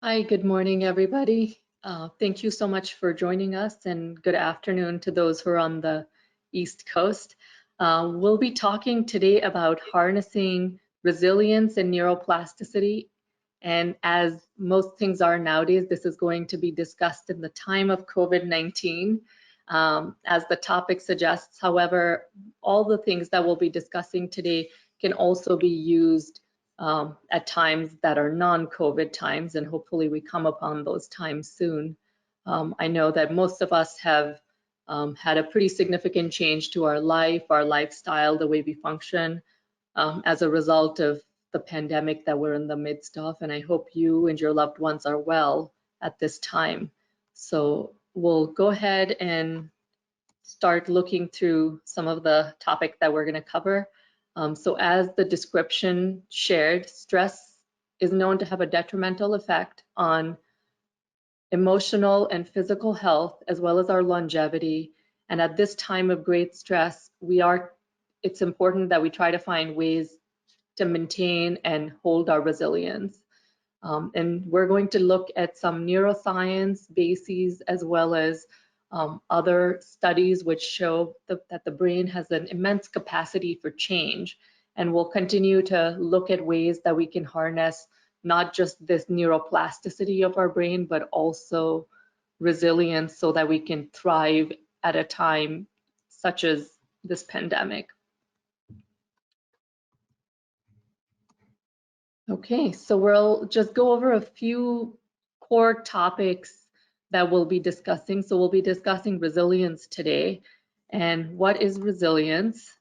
Hi, good morning, everybody. Thank you so much for joining us, and good afternoon to those who are on the East Coast. We'll be talking today about harnessing resilience and neuroplasticity. And as most things are nowadays, this is going to be discussed in the time of COVID-19, as the topic suggests. However, all the things that we'll be discussing today can also be used at times that are non-COVID times, and hopefully we come upon those times soon. I know that most of us have had a pretty significant change to our life, our lifestyle, the way we function as a result of the pandemic that we're in the midst of, and I hope you and your loved ones are well at this time. So we'll go ahead and start looking through some of the topic that we're going to cover. So as the description shared, stress is known to have a detrimental effect on emotional and physical health, as well as our longevity. And at this time of great stress, it's important that we try to find ways to maintain and hold our resilience. And we're going to look at some neuroscience bases as well as other studies which show that the brain has an immense capacity for change. And we'll continue to look at ways that we can harness not just this neuroplasticity of our brain, but also resilience so that we can thrive at a time such as this pandemic. Okay, so we'll just go over a few core topics that we'll be discussing. So we'll be discussing resilience today. And what is resilience?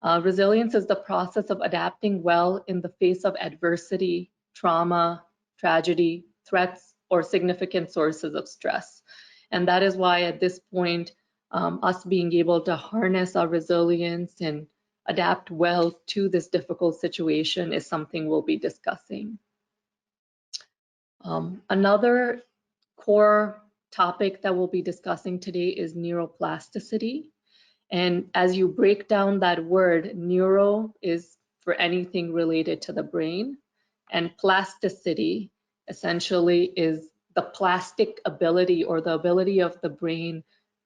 Resilience is the process of adapting well in the face of adversity, trauma, tragedy, threats, or significant sources of stress. And that is why at this point, us being able to harness our resilience and adapt well to this difficult situation is something we'll be discussing. Another core topic that we'll be discussing today is neuroplasticity. And as you break down that word, neuro is for anything related to the brain, and plasticity essentially is the plastic ability or the ability of the brain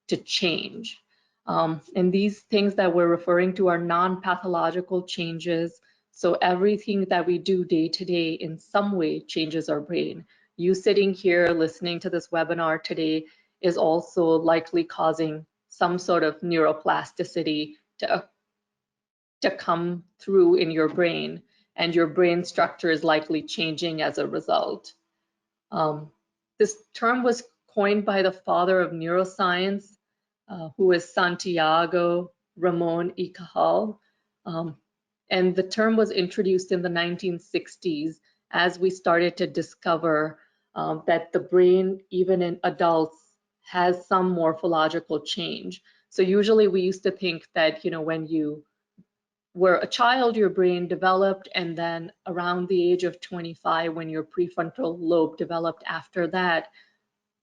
to change. And these things that we're referring to are non-pathological changes. So everything that we do day to day in some way changes our brain. You sitting here listening to this webinar today is also likely causing some sort of neuroplasticity to come through in your brain, and your brain structure is likely changing as a result. This term was coined by the father of neuroscience, who is Santiago Ramon y Cajal. And the term was introduced in the 1960s as we started to discover that the brain, even in adults, has some morphological change. So usually we used to think that, when you were a child, your brain developed, and then around the age of 25, when your prefrontal lobe developed after that,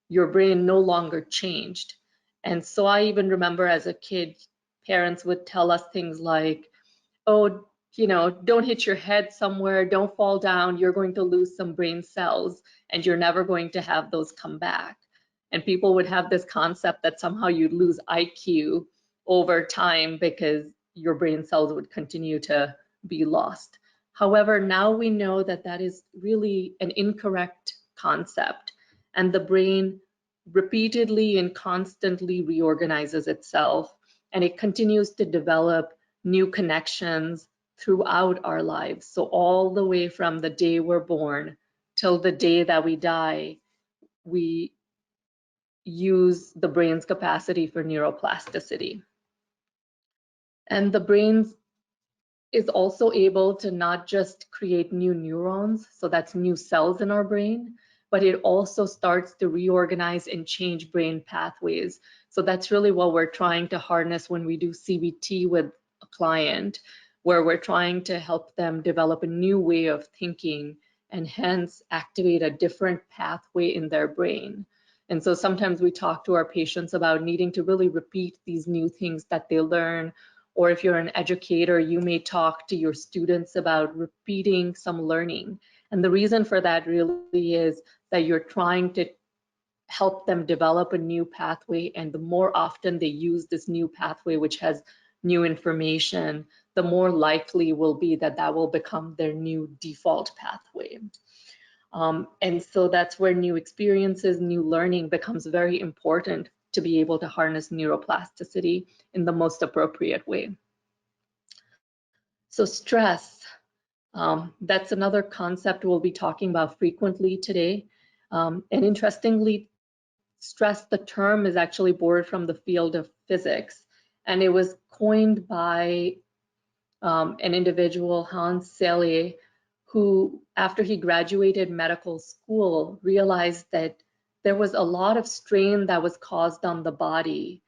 your brain no longer changed. And so I even remember as a kid, parents would tell us things like, oh, don't hit your head somewhere, don't fall down, you're going to lose some brain cells and you're never going to have those come back. And people would have this concept that somehow you'd lose IQ over time because your brain cells would continue to be lost. However, now we know that that is really an incorrect concept, and the brain repeatedly and constantly reorganizes itself, and it continues to develop new connections throughout our lives. So all the way from the day we're born till the day that we die, we use the brain's capacity for neuroplasticity. And the brain is also able to not just create new neurons, so that's new cells in our brain, but it also starts to reorganize and change brain pathways. So that's really what we're trying to harness when we do CBT with a client, where we're trying to help them develop a new way of thinking and hence activate a different pathway in their brain. And so sometimes we talk to our patients about needing to really repeat these new things that they learn. Or if you're an educator, you may talk to your students about repeating some learning. And the reason for that really is that you're trying to help them develop a new pathway, and the more often they use this new pathway, which has new information, the more likely will be that that will become their new default pathway. And so that's where new experiences, new learning becomes very important to be able to harness neuroplasticity in the most appropriate way. So stress, that's another concept we'll be talking about frequently today. And interestingly, stress, the term is actually borrowed from the field of physics, and it was coined by an individual, Hans Selye, who, after he graduated medical school, realized that there was a lot of strain that was caused on the body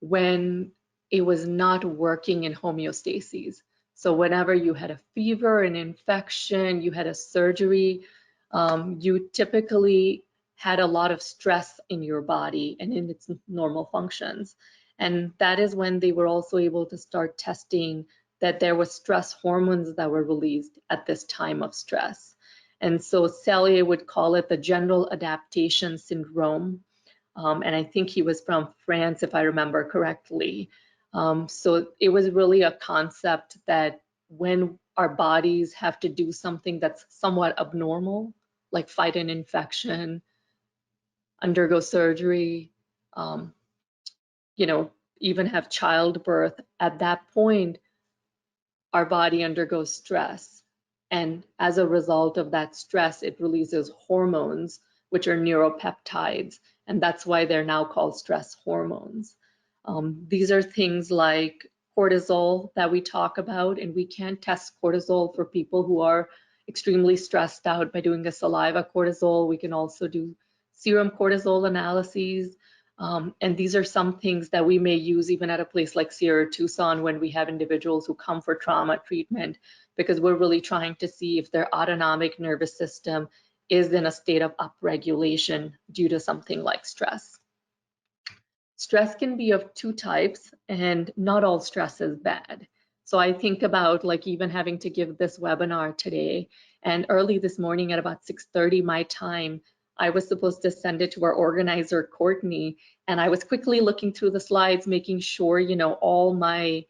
when it was not working in homeostasis. So whenever you had a fever, an infection, you had a surgery, you typically had a lot of stress in your body and in its normal functions. And that is when they were also able to start testing that there were stress hormones that were released at this time of stress. And so Selye would call it the general adaptation syndrome. And I think he was from France, if I remember correctly. So it was really a concept that when our bodies have to do something that's somewhat abnormal, like fight an infection, undergo surgery, you know, even have childbirth, at that point, our body undergoes stress. And as a result of that stress, it releases hormones, which are neuropeptides. And that's why they're now called stress hormones. These are things like cortisol that we talk about, and we can't test cortisol for people who are extremely stressed out by doing a saliva cortisol. We can also do serum cortisol analyses. And these are some things that we may use even at a place like Sierra Tucson when we have individuals who come for trauma treatment, because we're really trying to see if their autonomic nervous system is in a state of upregulation due to something like stress. Stress can be of two types, and not all stress is bad. So I think about like even having to give this webinar today, and early this morning at about 6:30 my time, I was supposed to send it to our organizer, Courtney, and I was quickly looking through the slides, making sure, you know, all my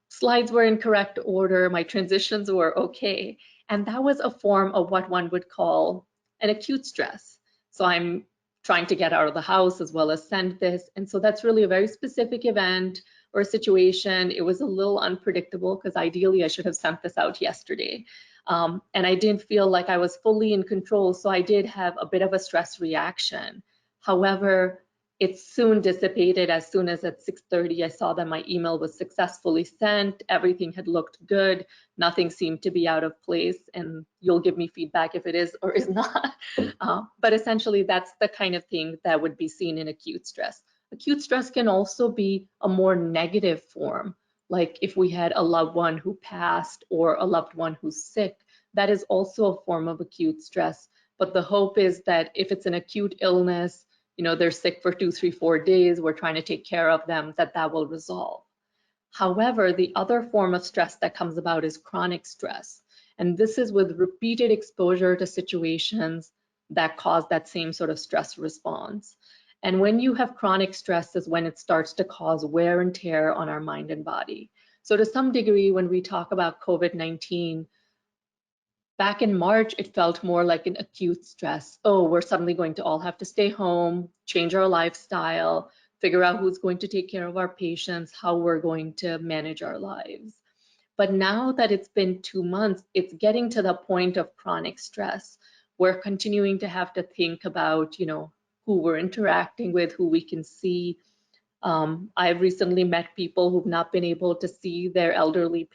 slides were in correct order, my transitions were okay. And that was a form of what one would call an acute stress. So I'm trying to get out of the house as well as send this. And so that's really a very specific event or a situation. It was a little unpredictable because ideally I should have sent this out yesterday. And I didn't feel like I was fully in control. So I did have a bit of a stress reaction. However, it soon dissipated as soon as at 6:30 I saw that my email was successfully sent. Everything had looked good. Nothing seemed to be out of place, and you'll give me feedback if it is or is not. But essentially, that's the kind of thing that would be seen in acute stress. Acute stress can also be a more negative form, like if we had a loved one who passed or a loved one who's sick. That is also a form of acute stress. But the hope is that if it's an acute illness, you know, they're sick for 2, 3, 4 days, we're trying to take care of them, that will resolve. However, the other form of stress that comes about is chronic stress. And this is with repeated exposure to situations that cause that same sort of stress response. And when you have chronic stress is when it starts to cause wear and tear on our mind and body. So to some degree, when we talk about COVID-19, back in March, it felt more like an acute stress. Oh, we're suddenly going to all have to stay home, change our lifestyle, figure out who's going to take care of our patients, how we're going to manage our lives. But now that it's been 2 months, it's getting to the point of chronic stress. We're continuing to have to think about, you know, who we're interacting with, who we can see. I've recently met people who've not been able to see their elderly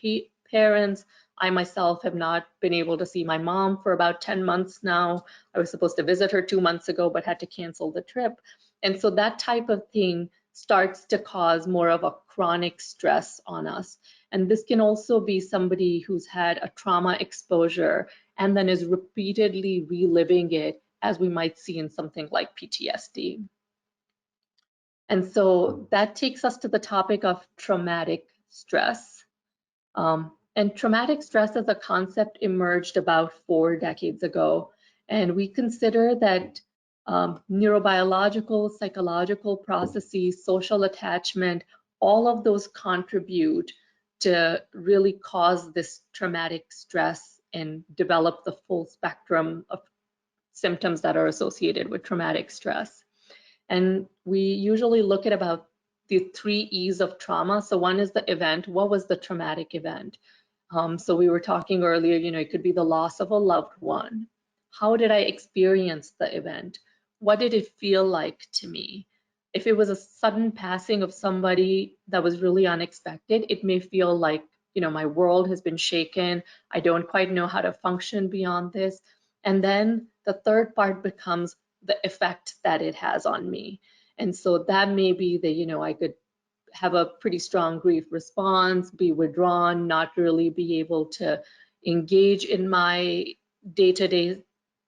parents. I myself have not been able to see my mom for about 10 months now. I was supposed to visit her 2 months ago, but had to cancel the trip. And so that type of thing starts to cause more of a chronic stress on us. And this can also be somebody who's had a trauma exposure and then is repeatedly reliving it, as we might see in something like PTSD. And so that takes us to the topic of traumatic stress. And And traumatic stress as a concept emerged about 4 decades ago. And we consider that neurobiological, psychological processes, social attachment, all of those contribute to really cause this traumatic stress and develop the full spectrum of symptoms that are associated with traumatic stress. And we usually look at about the 3 E's of trauma. So one is the event. What was the traumatic event? So we were talking earlier, it could be the loss of a loved one. How did I experience the event? What did it feel like to me? If it was a sudden passing of somebody that was really unexpected, it may feel like, my world has been shaken. I don't quite know how to function beyond this. And then the third part becomes the effect that it has on me. And so that may be that, I could have a pretty strong grief response, be withdrawn, not really be able to engage in my day-to-day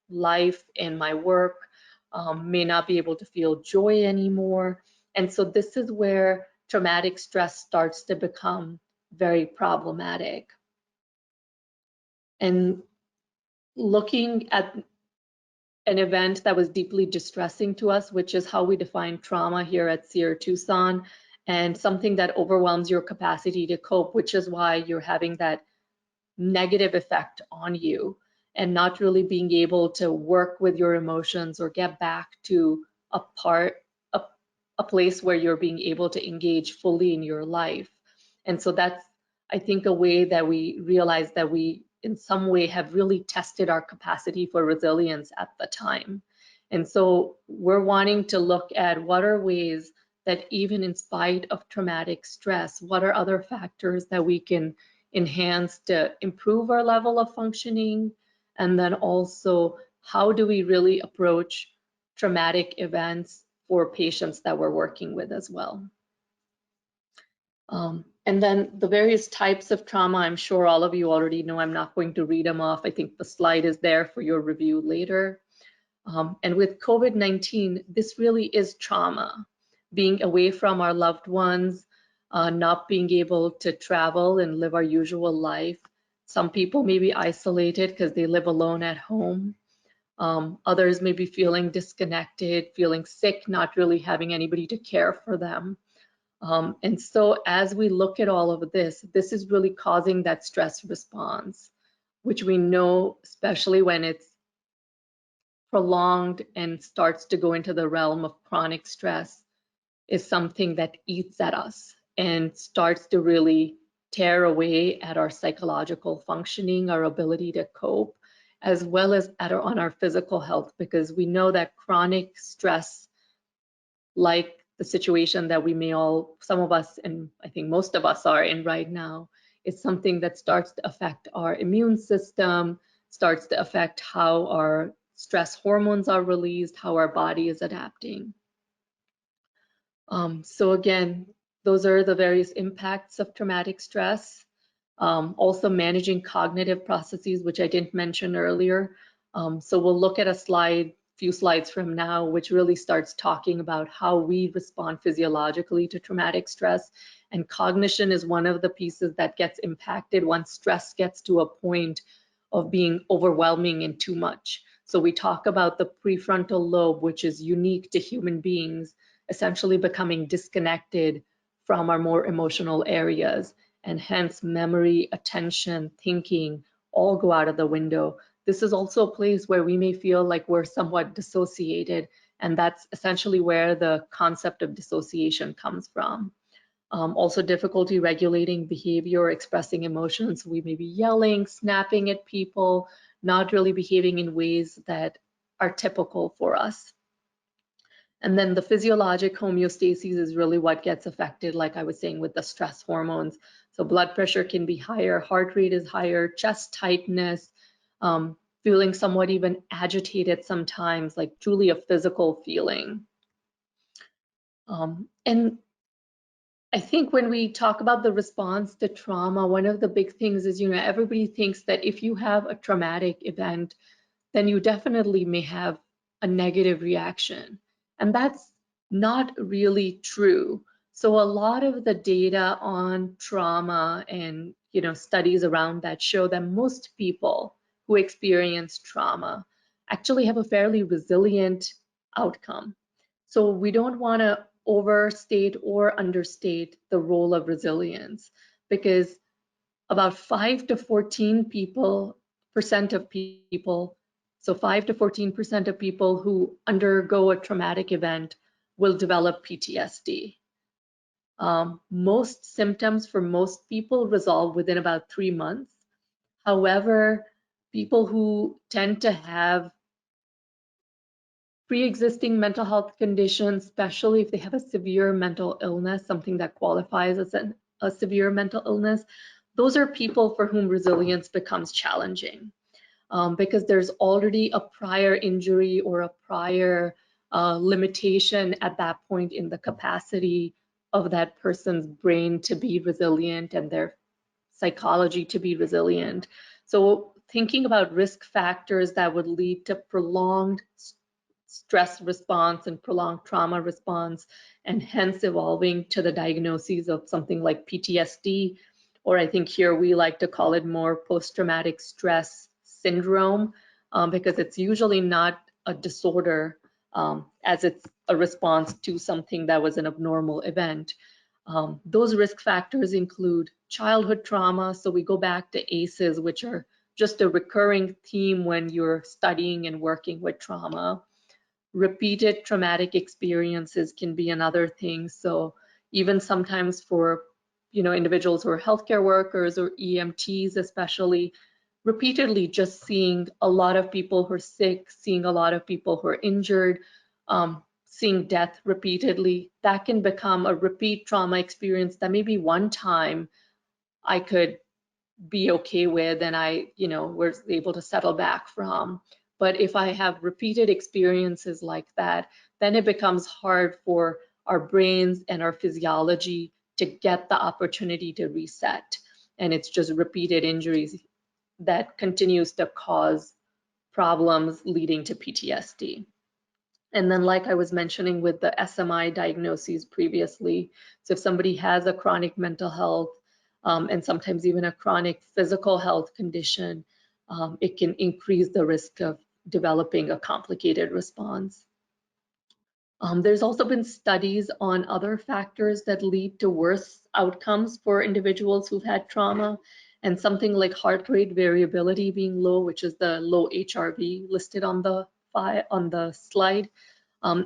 life and my work, may not be able to feel joy anymore. And so this is where traumatic stress starts to become very problematic. And looking at an event that was deeply distressing to us, which is how we define trauma here at CR Tucson, and something that overwhelms your capacity to cope, which is why you're having that negative effect on you and not really being able to work with your emotions or get back to a place where you're being able to engage fully in your life. And so that's, I think, a way that we realize that we in some way have really tested our capacity for resilience at the time. And so we're wanting to look at what are ways that even in spite of traumatic stress, what are other factors that we can enhance to improve our level of functioning? And then also, how do we really approach traumatic events for patients that we're working with as well? And then the various types of trauma, I'm sure all of you already know. I'm not going to read them off. I think the slide is there for your review later. And with COVID-19, this really is trauma. Being away from our loved ones, not being able to travel and live our usual life. Some people may be isolated because they live alone at home. Others may be feeling disconnected, feeling sick, not really having anybody to care for them. And so as we look at all of this, this is really causing that stress response, which we know, especially when it's prolonged and starts to go into the realm of chronic stress, is something that eats at us and starts to really tear away at our psychological functioning, our ability to cope, as well as on our physical health, because we know that chronic stress, like the situation that we may all, some of us, and I think most of us are in right now, is something that starts to affect our immune system, starts to affect how our stress hormones are released, how our body is adapting. So again, those are the various impacts of traumatic stress. Also managing cognitive processes, which I didn't mention earlier. So we'll look at a few slides from now, which really starts talking about how we respond physiologically to traumatic stress. And cognition is one of the pieces that gets impacted once stress gets to a point of being overwhelming and too much. So we talk about the prefrontal lobe, which is unique to human beings, essentially becoming disconnected from our more emotional areas, and hence memory, attention, thinking all go out of the window. This is also a place where we may feel like we're somewhat dissociated, and that's essentially where the concept of dissociation comes from. Also difficulty regulating behavior, expressing emotions. We may be yelling, snapping at people, not really behaving in ways that are typical for us. And then the physiologic homeostasis is really what gets affected, like I was saying, with the stress hormones. So blood pressure can be higher, heart rate is higher, chest tightness, feeling somewhat even agitated sometimes, like truly a physical feeling. And I think when we talk about the response to trauma, one of the big things is, everybody thinks that if you have a traumatic event, then you definitely may have a negative reaction. And that's not really true. So a lot of the data on trauma and studies around that show that most people who experience trauma actually have a fairly resilient outcome. So we don't want to overstate or understate the role of resilience, because about 5 to 14% of people, so 5 to 14% of people who undergo a traumatic event will develop PTSD. Most symptoms for most people resolve within about 3 months. However, people who tend to have pre-existing mental health conditions, especially if they have a severe mental illness, something that qualifies as a severe mental illness, those are people for whom resilience becomes challenging, because there's already a prior injury or a prior limitation at that point in the capacity of that person's brain to be resilient and their psychology to be resilient. So thinking about risk factors that would lead to prolonged stress response and prolonged trauma response, and hence evolving to the diagnoses of something like PTSD, or I think here we like to call it more post-traumatic stress syndrome, because it's usually not a disorder, as it's a response to something that was an abnormal event. Those risk factors include childhood trauma. So we go back to ACEs, which are just a recurring theme when you're studying and working with trauma. Repeated traumatic experiences can be another thing. So even sometimes for individuals who are healthcare workers or EMTs especially, repeatedly just seeing a lot of people who are sick, seeing a lot of people who are injured, seeing death repeatedly, that can become a repeat trauma experience that maybe one time I could be okay with and I was able to settle back from. But if I have repeated experiences like that, then it becomes hard for our brains and our physiology to get the opportunity to reset. And it's just repeated injuries that continues to cause problems leading to PTSD. And then, like I was mentioning with the SMI diagnoses previously, so if somebody has a chronic mental health and sometimes even a chronic physical health condition, it can increase the risk of developing a complicated response. There's also been studies on other factors that lead to worse outcomes for individuals who've had trauma, and something like heart rate variability being low, which is the low HRV listed on the slide,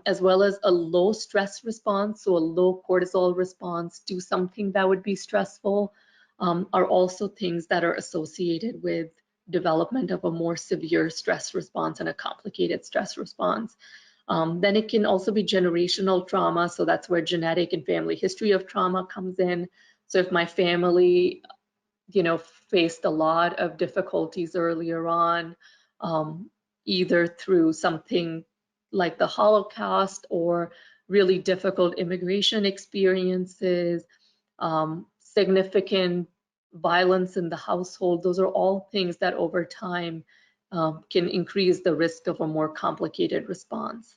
as well as a low stress response, so a low cortisol response to something that would be stressful, are also things that are associated with development of a more severe stress response and a complicated stress response. Then it can also be generational trauma, so that's where genetic and family history of trauma comes in. So if my family faced a lot of difficulties earlier on, either through something like the Holocaust or really difficult immigration experiences, significant violence in the household, those are all things that over time can increase the risk of a more complicated response.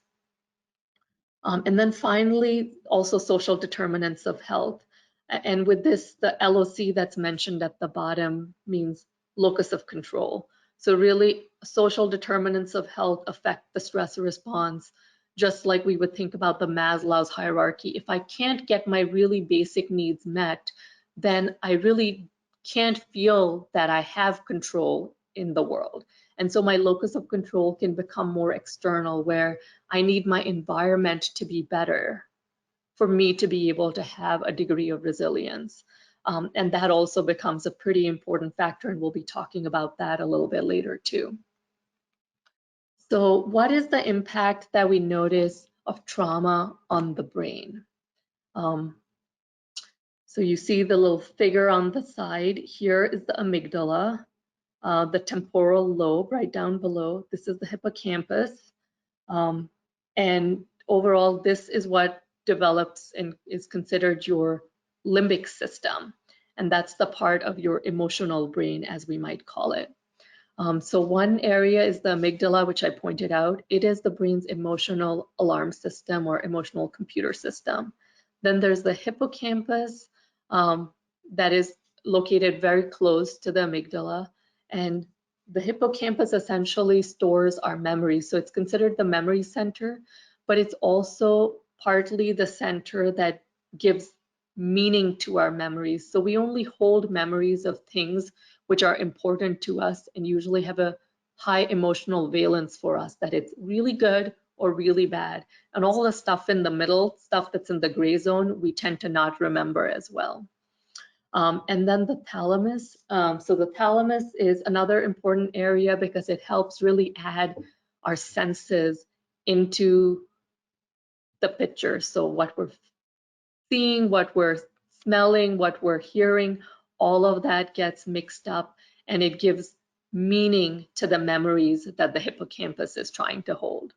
And then finally, also social determinants of health. And with this, the LOC that's mentioned at the bottom means locus of control. So really, social determinants of health affect the stress response, just like we would think about the Maslow's hierarchy. If I can't get my really basic needs met, then I really can't feel that I have control in the world. And so my locus of control can become more external, where I need my environment to be better for me to be able to have a degree of resilience. And that also becomes a pretty important factor, and we'll be talking about that a little bit later too. So what is the impact that we notice of trauma on the brain? So you see the little figure on the side. Here is the amygdala, the temporal lobe right down below. This is the hippocampus. And overall, this is what develops and is considered your limbic system. And that's the part of your emotional brain, as we might call it. So one area is the amygdala, which I pointed out. It is the brain's emotional alarm system or emotional computer system. Then there's the hippocampus, that is located very close to the amygdala, and the hippocampus essentially stores our memories. So it's considered the memory center, but it's also partly the center that gives meaning to our memories. So we only hold memories of things which are important to us and usually have a high emotional valence for us, that it's really good or really bad. And all the stuff in the middle, stuff that's in the gray zone, we tend to not remember as well. And then the thalamus. So the thalamus is another important area because it helps really add our senses into the picture. So what we're seeing, what we're smelling, what we're hearing, all of that gets mixed up, and it gives meaning to the memories that the hippocampus is trying to hold.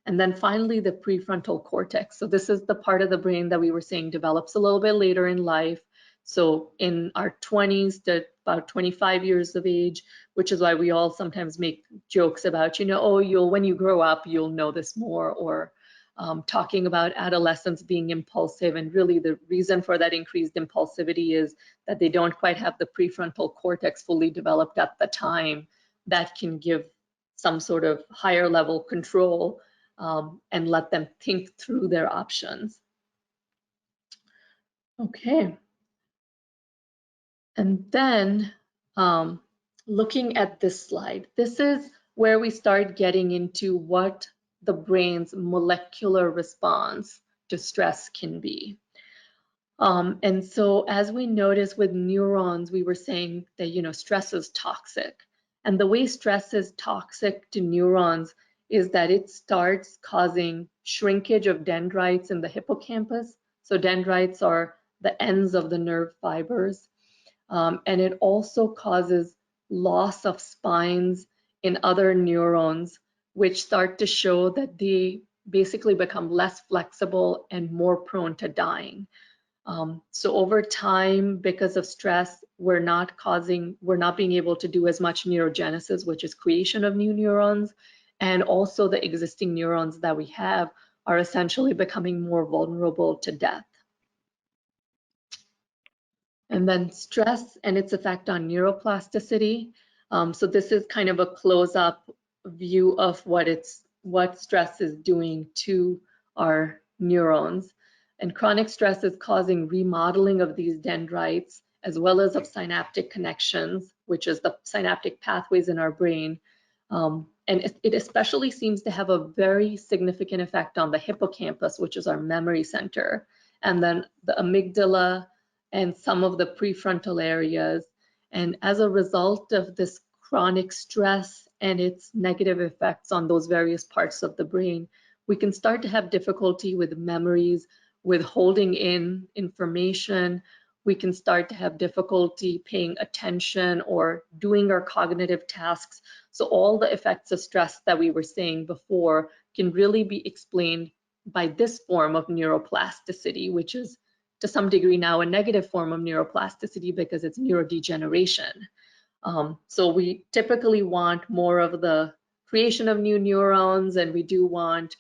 And then finally, the prefrontal cortex. So this is the part of the brain that we were saying develops a little bit later in life. So in our 20s to about 25 years of age, which is why we all sometimes make jokes about, oh, when you grow up, you'll know this more, or talking about adolescents being impulsive. And really the reason for that increased impulsivity is that they don't quite have the prefrontal cortex fully developed at the time that can give some sort of higher level control and let them think through their options. Okay. And then looking at this slide, this is where we start getting into what the brain's molecular response to stress can be. And so as we notice with neurons, we were saying that, stress is toxic. And the way stress is toxic to neurons is that it starts causing shrinkage of dendrites in the hippocampus. So dendrites are the ends of the nerve fibers. And it also causes loss of spines in other neurons, which start to show that they basically become less flexible and more prone to dying. So over time, because of stress, we're not being able to do as much neurogenesis, which is creation of new neurons, and also the existing neurons that we have are essentially becoming more vulnerable to death. And then stress and its effect on neuroplasticity. So this is kind of a close-up view of what stress is doing to our neurons. And chronic stress is causing remodeling of these dendrites as well as of synaptic connections, which is the synaptic pathways in our brain. And it especially seems to have a very significant effect on the hippocampus, which is our memory center, and then the amygdala and some of the prefrontal areas. And as a result of this chronic stress and its negative effects on those various parts of the brain, we can start to have difficulty with memories, with holding in information. We can start to have difficulty paying attention or doing our cognitive tasks. So all the effects of stress that we were saying before can really be explained by this form of neuroplasticity, which is to some degree now a negative form of neuroplasticity because it's neurodegeneration. So we typically want more of the creation of new neurons, and we do want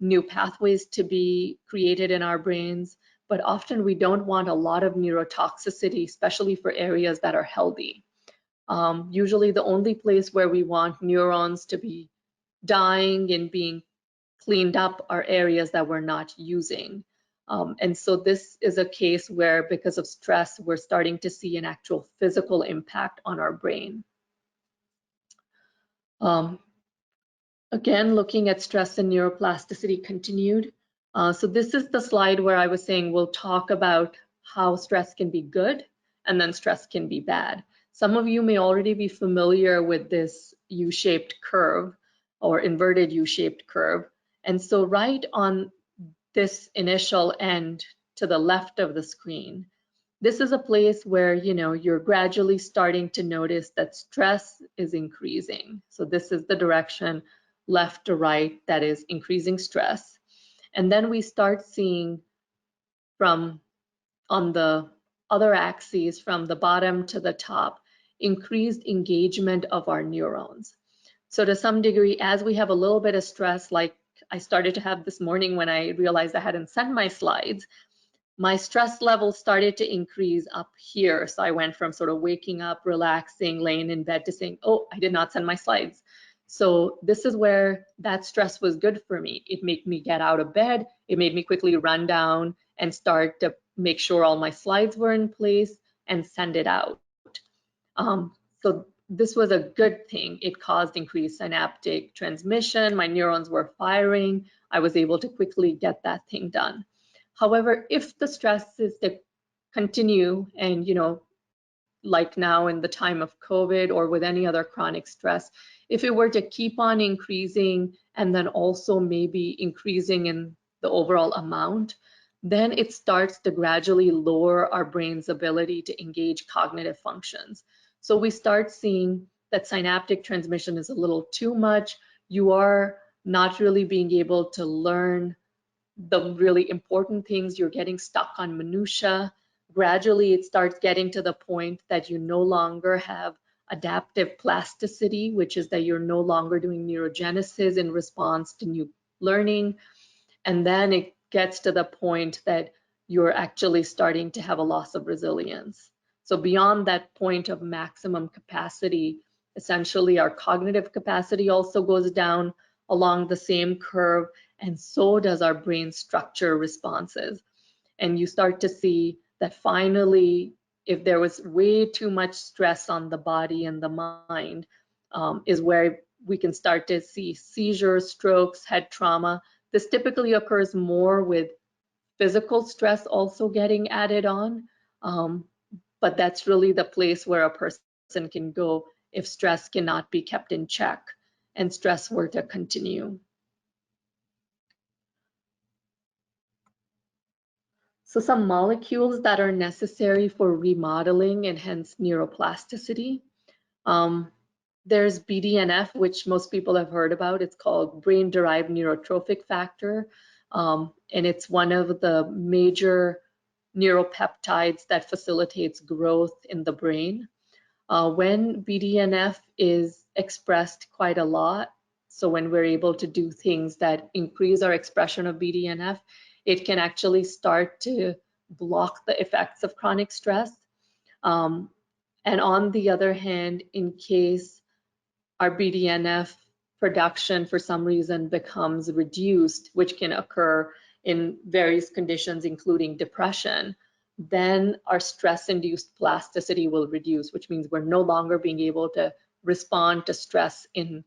new pathways to be created in our brains, but often we don't want a lot of neurotoxicity, especially for areas that are healthy. Usually the only place where we want neurons to be dying and being cleaned up are areas that we're not using. And so this is a case where, because of stress, we're starting to see an actual physical impact on our brain. Again, looking at stress and neuroplasticity continued. So this is the slide where I was saying we'll talk about how stress can be good and then stress can be bad. Some of you may already be familiar with this U-shaped curve or inverted U-shaped curve. And so right on this initial end to the left of the screen, this is a place where you're gradually starting to notice that stress is increasing. So this is the direction left to right that is increasing stress. And then we start seeing from on the other axes, from the bottom to the top, increased engagement of our neurons. So to some degree, as we have a little bit of stress, like I started to have this morning when I realized I hadn't sent my slides, my stress level started to increase up here. So I went from sort of waking up, relaxing, laying in bed to saying, oh, I did not send my slides. So this is where that stress was good for me. It made me get out of bed. It made me quickly run down and start to make sure all my slides were in place and send it out. So this was a good thing. It caused increased synaptic transmission. My neurons were firing. I was able to quickly get that thing done. However, if the stress is to continue and, like now in the time of COVID or with any other chronic stress, if it were to keep on increasing and then also maybe increasing in the overall amount, then it starts to gradually lower our brain's ability to engage cognitive functions. So we start seeing that synaptic transmission is a little too much. You are not really being able to learn the really important things. You're getting stuck on minutia. Gradually, it starts getting to the point that you no longer have adaptive plasticity, which is that you're no longer doing neurogenesis in response to new learning. And then it gets to the point that you're actually starting to have a loss of resilience. So beyond that point of maximum capacity, essentially our cognitive capacity also goes down along the same curve, and so does our brain structure responses. And you start to see that finally, if there was way too much stress on the body and the mind, is where we can start to see seizures, strokes, head trauma. This typically occurs more with physical stress also getting added on, but that's really the place where a person can go if stress cannot be kept in check and stress were to continue. So some molecules that are necessary for remodeling and hence neuroplasticity. There's BDNF, which most people have heard about. It's called brain-derived neurotrophic factor, and it's one of the major neuropeptides that facilitates growth in the brain. When BDNF is expressed quite a lot, so when we're able to do things that increase our expression of BDNF, it can actually start to block the effects of chronic stress. And on the other hand, in case our BDNF production for some reason becomes reduced, which can occur in various conditions, including depression, then our stress-induced plasticity will reduce, which means we're no longer being able to respond to stress in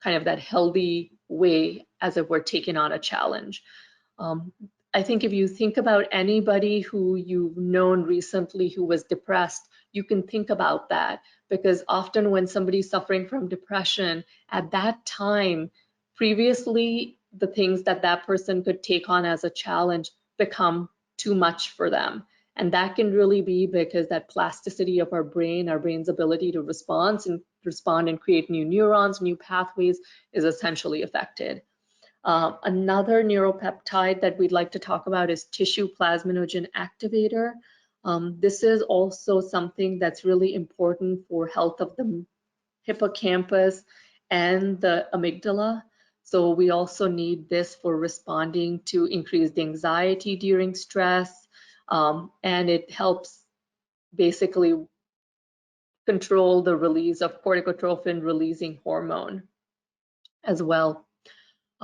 kind of that healthy way as if we're taking on a challenge. I think if you think about anybody who you've known recently who was depressed, you can think about that, because often when somebody's suffering from depression, at that time, previously, the things that that person could take on as a challenge become too much for them. And that can really be because that plasticity of our brain's ability to respond and create new neurons, new pathways is essentially affected. Another neuropeptide that we'd like to talk about is tissue plasminogen activator. This is also something that's really important for health of the hippocampus and the amygdala. So we also need this for responding to increased anxiety during stress, and it helps basically control the release of corticotrophin releasing hormone as well.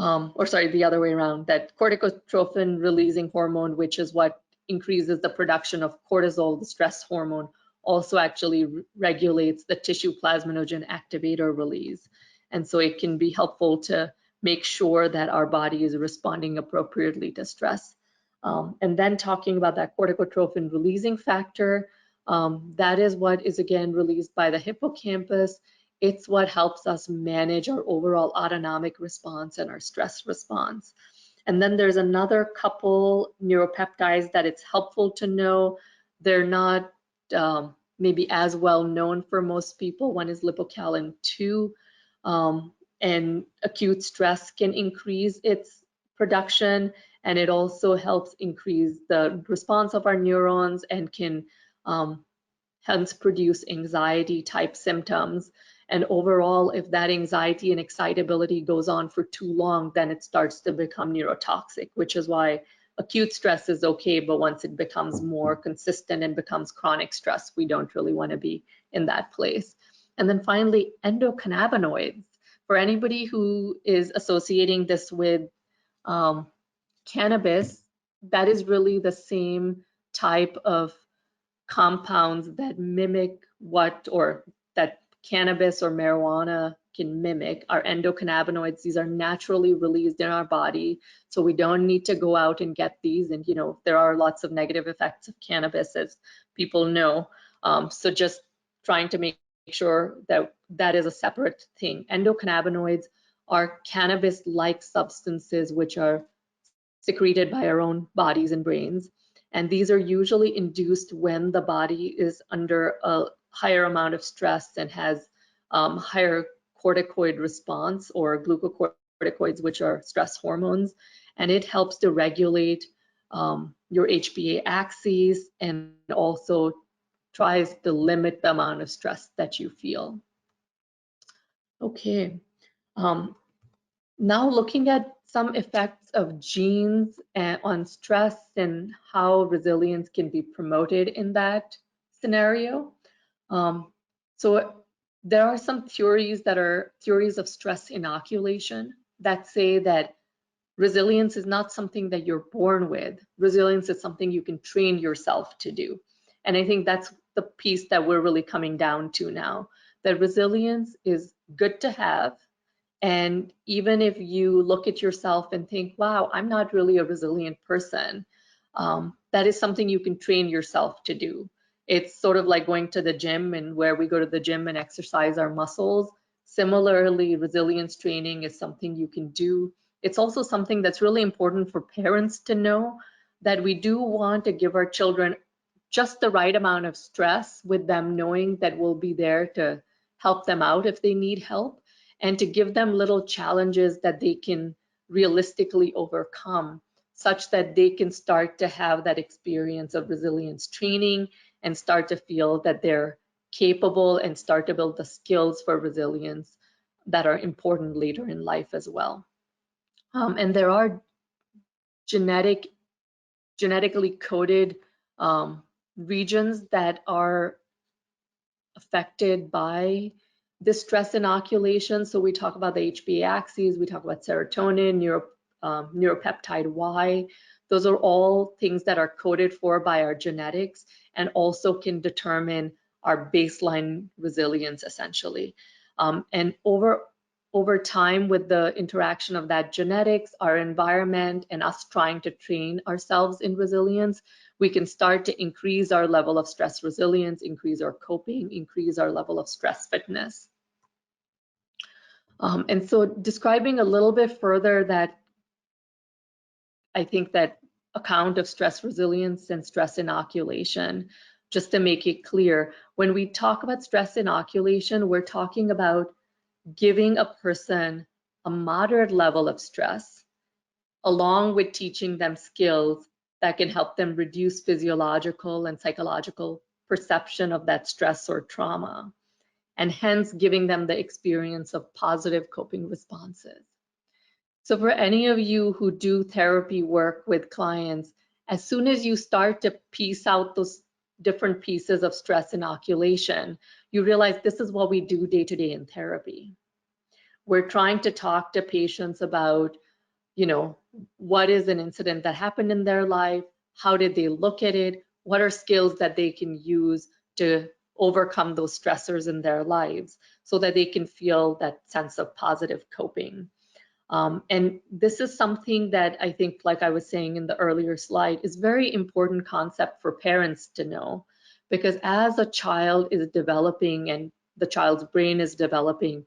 Or sorry, the other way around, that corticotrophin releasing hormone, which is what increases the production of cortisol, the stress hormone, also actually regulates the tissue plasminogen activator release. And so it can be helpful to make sure that our body is responding appropriately to stress. And then talking about that corticotrophin releasing factor, that is what is again released by the hippocampus. It's what helps us manage our overall autonomic response and our stress response. And then there's another couple neuropeptides that it's helpful to know. They're not maybe as well known for most people. One is lipocalin 2, and acute stress can increase its production, and it also helps increase the response of our neurons and can hence produce anxiety type symptoms. And overall, if that anxiety and excitability goes on for too long, then it starts to become neurotoxic, which is why acute stress is okay, but once it becomes more consistent and becomes chronic stress, we don't really want to be in that place. And then finally, endocannabinoids. For anybody who is associating this with cannabis, that is really the same type of compounds that mimic what, or that cannabis or marijuana can mimic, are endocannabinoids. These are naturally released in our body, so we don't need to go out and get these. And there are lots of negative effects of cannabis, as people know. So just trying to make sure that that is a separate thing. Endocannabinoids are cannabis-like substances which are secreted by our own bodies and brains. And these are usually induced when the body is under a higher amount of stress and has higher corticoid response, or glucocorticoids, which are stress hormones. And it helps to regulate your HPA axis, and also tries to limit the amount of stress that you feel. Okay. Now looking at some effects of genes on stress and how resilience can be promoted in that scenario. So there are some theories that are theories of stress inoculation that say that resilience is not something that you're born with. Resilience is something you can train yourself to do. And I think that's the piece that we're really coming down to now, that resilience is good to have. And even if you look at yourself and think, wow, I'm not really a resilient person, that is something you can train yourself to do. It's sort of like going to the gym, and where we go to the gym and exercise our muscles. Similarly, resilience training is something you can do. It's also something that's really important for parents to know, that we do want to give our children just the right amount of stress, with them knowing that we'll be there to help them out if they need help, and to give them little challenges that they can realistically overcome, such that they can start to have that experience of resilience training and start to feel that they're capable, and start to build the skills for resilience that are important later in life as well. And there are genetically coded regions that are affected by this stress inoculation. So we talk about the HPA axes, we talk about serotonin, neuropeptide Y. Those are all things that are coded for by our genetics, and also can determine our baseline resilience, essentially. And over time, with the interaction of that genetics, our environment, and us trying to train ourselves in resilience, we can start to increase our level of stress resilience, increase our coping, increase our level of stress fitness. And so describing a little bit further that I think that account of stress resilience and stress inoculation, just to make it clear, when we talk about stress inoculation, we're talking about giving a person a moderate level of stress, along with teaching them skills that can help them reduce physiological and psychological perception of that stress or trauma, and hence giving them the experience of positive coping responses. So for any of you who do therapy work with clients, as soon as you start to piece out those different pieces of stress inoculation, you realize this is what we do day to day in therapy. We're trying to talk to patients about, what is an incident that happened in their life? How did they look at it? What are skills that they can use to overcome those stressors in their lives, so that they can feel that sense of positive coping? And this is something that I think, like I was saying in the earlier slide, is very important concept for parents to know, because as a child is developing and the child's brain is developing,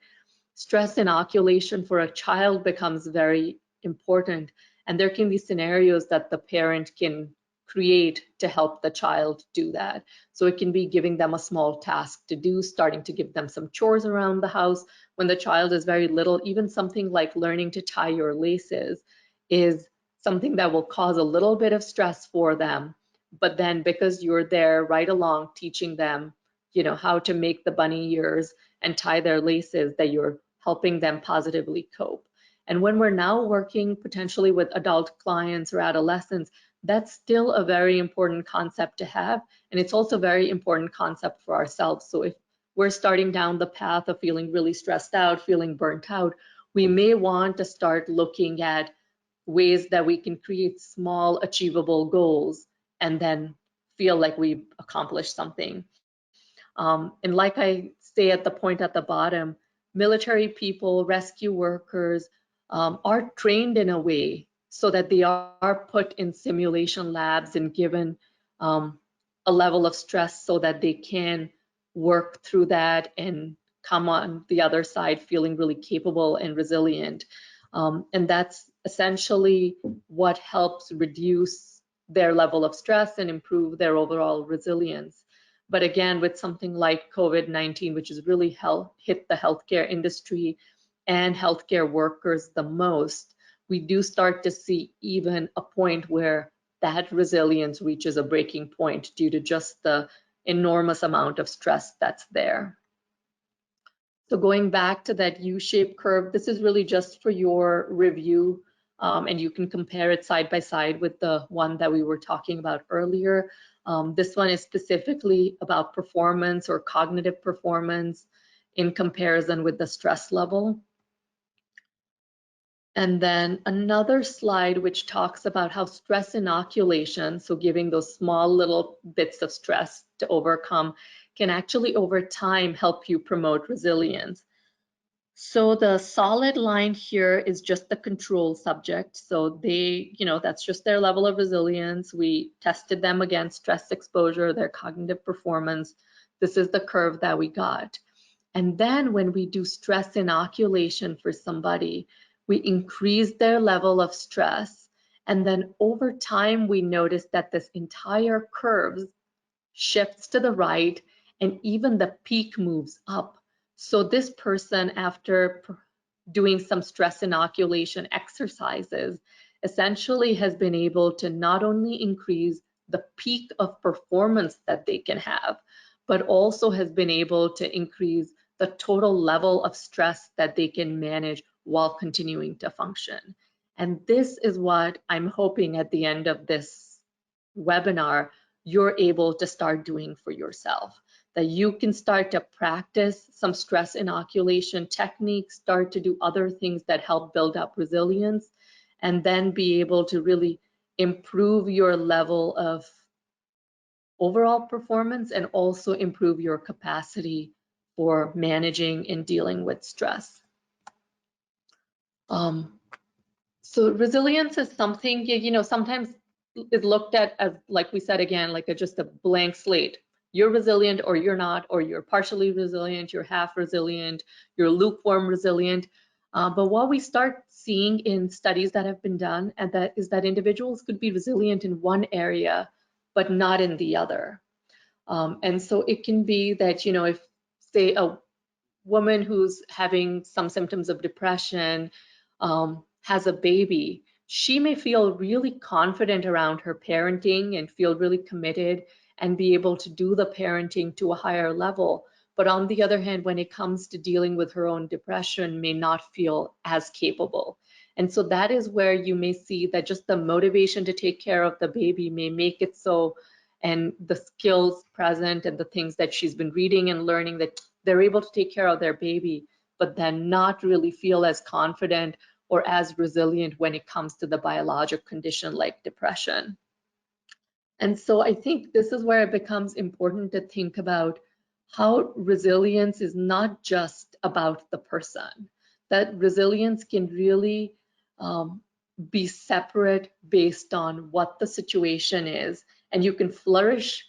stress inoculation for a child becomes very important. And there can be scenarios that the parent can create to help the child do that. So it can be giving them a small task to do, starting to give them some chores around the house. When the child is very little, even something like learning to tie your laces is something that will cause a little bit of stress for them. But then because you're there right along teaching them, how to make the bunny ears and tie their laces, that you're helping them positively cope. And when we're now working potentially with adult clients or adolescents, that's still a very important concept to have. And it's also a very important concept for ourselves. So if we're starting down the path of feeling really stressed out, feeling burnt out, we may want to start looking at ways that we can create small achievable goals and then feel like we've accomplished something. And like I say at the point at the bottom, military people, rescue workers are trained in a way so that they are put in simulation labs and given a level of stress so that they can work through that and come on the other side feeling really capable and resilient. And that's essentially what helps reduce their level of stress and improve their overall resilience. But again, with something like COVID-19, which has really hit the healthcare industry and healthcare workers the most, we do start to see even a point where that resilience reaches a breaking point due to just the enormous amount of stress that's there. So going back to that U-shaped curve, this is really just for your review, and you can compare it side by side with the one that we were talking about earlier. This one is specifically about performance or cognitive performance in comparison with the stress level. And then another slide which talks about how stress inoculation, so giving those small little bits of stress to overcome, can actually over time help you promote resilience. So the solid line here is just the control subject. So they, that's just their level of resilience. We tested them against stress exposure, their cognitive performance. This is the curve that we got. And then when we do stress inoculation for somebody, we increase their level of stress. And then over time, we notice that this entire curve shifts to the right and even the peak moves up. So this person, after doing some stress inoculation exercises, essentially has been able to not only increase the peak of performance that they can have, but also has been able to increase the total level of stress that they can manage while continuing to function. And this is what I'm hoping at the end of this webinar you're able to start doing for yourself, that you can start to practice some stress inoculation techniques, start to do other things that help build up resilience, and then be able to really improve your level of overall performance and also improve your capacity for managing and dealing with stress. So resilience is something, sometimes is looked at as, like we said again, like just a blank slate. You're resilient or you're not, or you're partially resilient, you're half resilient, you're lukewarm resilient. But what we start seeing in studies that have been done is that individuals could be resilient in one area, but not in the other. And so it can be that, if say a woman who's having some symptoms of depression has a baby, she may feel really confident around her parenting and feel really committed and be able to do the parenting to a higher level. But on the other hand, when it comes to dealing with her own depression, may not feel as capable. And so that is where you may see that just the motivation to take care of the baby may make it so, and the skills present and the things that she's been reading and learning, that they're able to take care of their baby, but then not really feel as confident or as resilient when it comes to the biologic condition like depression. And so I think this is where it becomes important to think about how resilience is not just about the person, that resilience can really be separate based on what the situation is. And you can flourish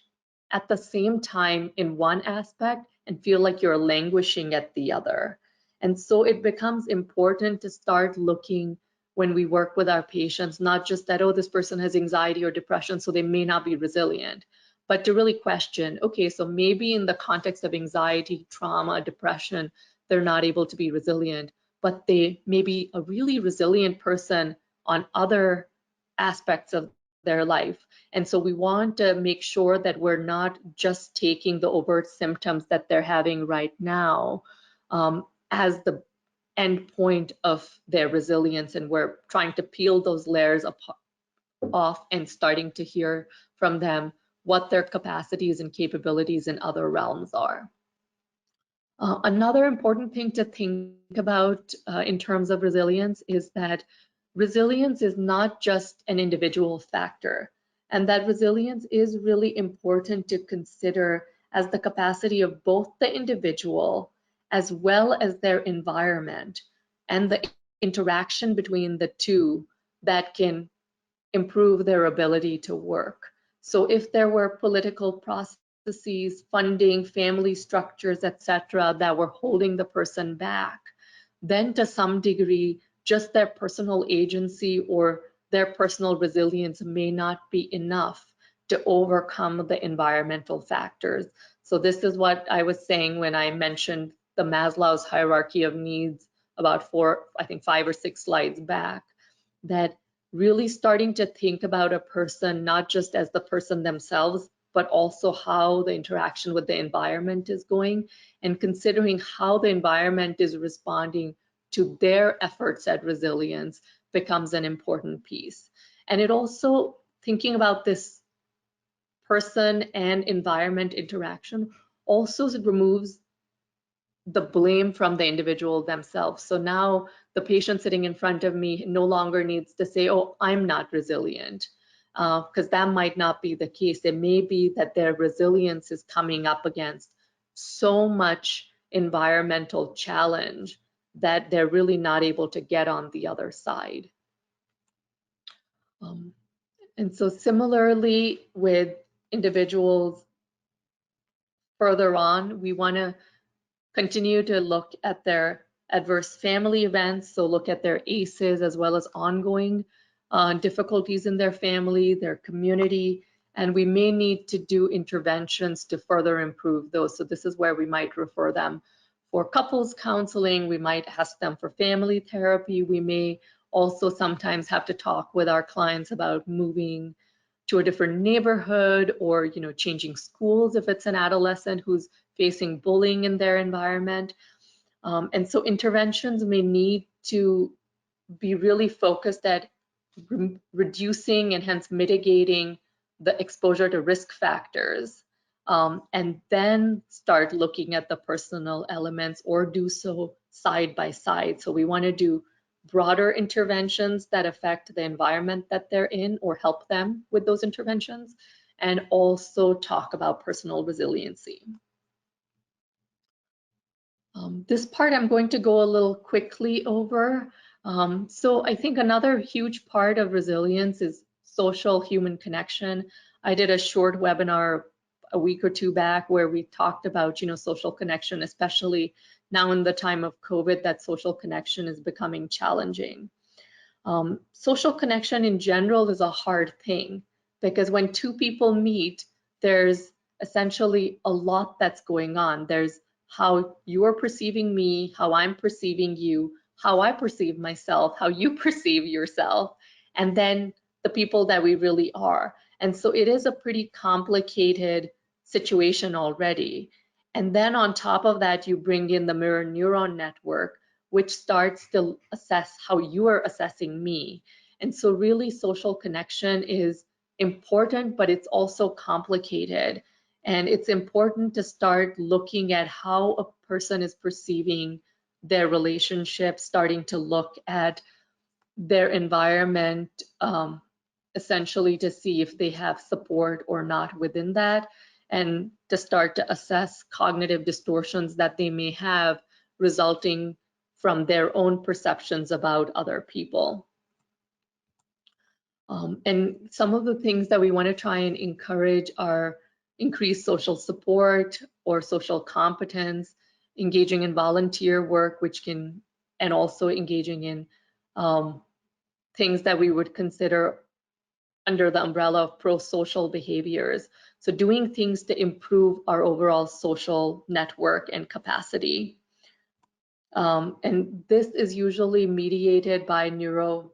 at the same time in one aspect and feel like you're languishing at the other. And so it becomes important to start looking when we work with our patients, not just that, oh, this person has anxiety or depression, so they may not be resilient, but to really question, okay, so maybe in the context of anxiety, trauma, depression, they're not able to be resilient, but they may be a really resilient person on other aspects of their life. And so we want to make sure that we're not just taking the overt symptoms that they're having right now as the end point of their resilience, and we're trying to peel those layers off and starting to hear from them what their capacities and capabilities in other realms are. Another important thing to think about in terms of resilience is that resilience is not just an individual factor, and that resilience is really important to consider as the capacity of both the individual as well as their environment and the interaction between the two that can improve their ability to work. So if there were political processes, funding, family structures, etc., that were holding the person back, then to some degree, just their personal agency or their personal resilience may not be enough to overcome the environmental factors. So this is what I was saying when I mentioned the Maslow's hierarchy of needs about 5 or 6 slides back, that really starting to think about a person not just as the person themselves, but also how the interaction with the environment is going, and considering how the environment is responding to their efforts at resilience becomes an important piece. And it also, thinking about this person and environment interaction, also removes the blame from the individual themselves. So now the patient sitting in front of me no longer needs to say, oh, I'm not resilient, because that might not be the case. It may be that their resilience is coming up against so much environmental challenge that they're really not able to get on the other side. And so similarly with individuals further on, we want to continue to look at their adverse family events, so look at their ACEs as well as ongoing difficulties in their family, their community, and we may need to do interventions to further improve those. So this is where we might refer them for couples counseling, we might ask them for family therapy, we may also sometimes have to talk with our clients about moving to a different neighborhood, or changing schools if it's an adolescent who's facing bullying in their environment. And so interventions may need to be really focused at reducing and hence mitigating the exposure to risk factors, and then start looking at the personal elements, or do so side by side. So we want to do broader interventions that affect the environment that they're in or help them with those interventions, and also talk about personal resiliency. This part I'm going to go a little quickly over. So I think another huge part of resilience is social human connection. I did a short webinar a week or two back where we talked about, social connection, especially now in the time of COVID, that social connection is becoming challenging. Social connection in general is a hard thing, because when two people meet, there's essentially a lot that's going on. There's how you're perceiving me, how I'm perceiving you, how I perceive myself, how you perceive yourself, and then the people that we really are. And so it is a pretty complicated situation already. And then on top of that, you bring in the mirror neuron network, which starts to assess how you are assessing me. And so really social connection is important, but it's also complicated. And it's important to start looking at how a person is perceiving their relationship, starting to look at their environment, essentially to see if they have support or not within that, and to start to assess cognitive distortions that they may have resulting from their own perceptions about other people. And some of the things that we want to try and encourage are increased social support or social competence, engaging in volunteer work, and also engaging in things that we would consider under the umbrella of pro-social behaviors. So doing things to improve our overall social network and capacity. And this is usually mediated by neural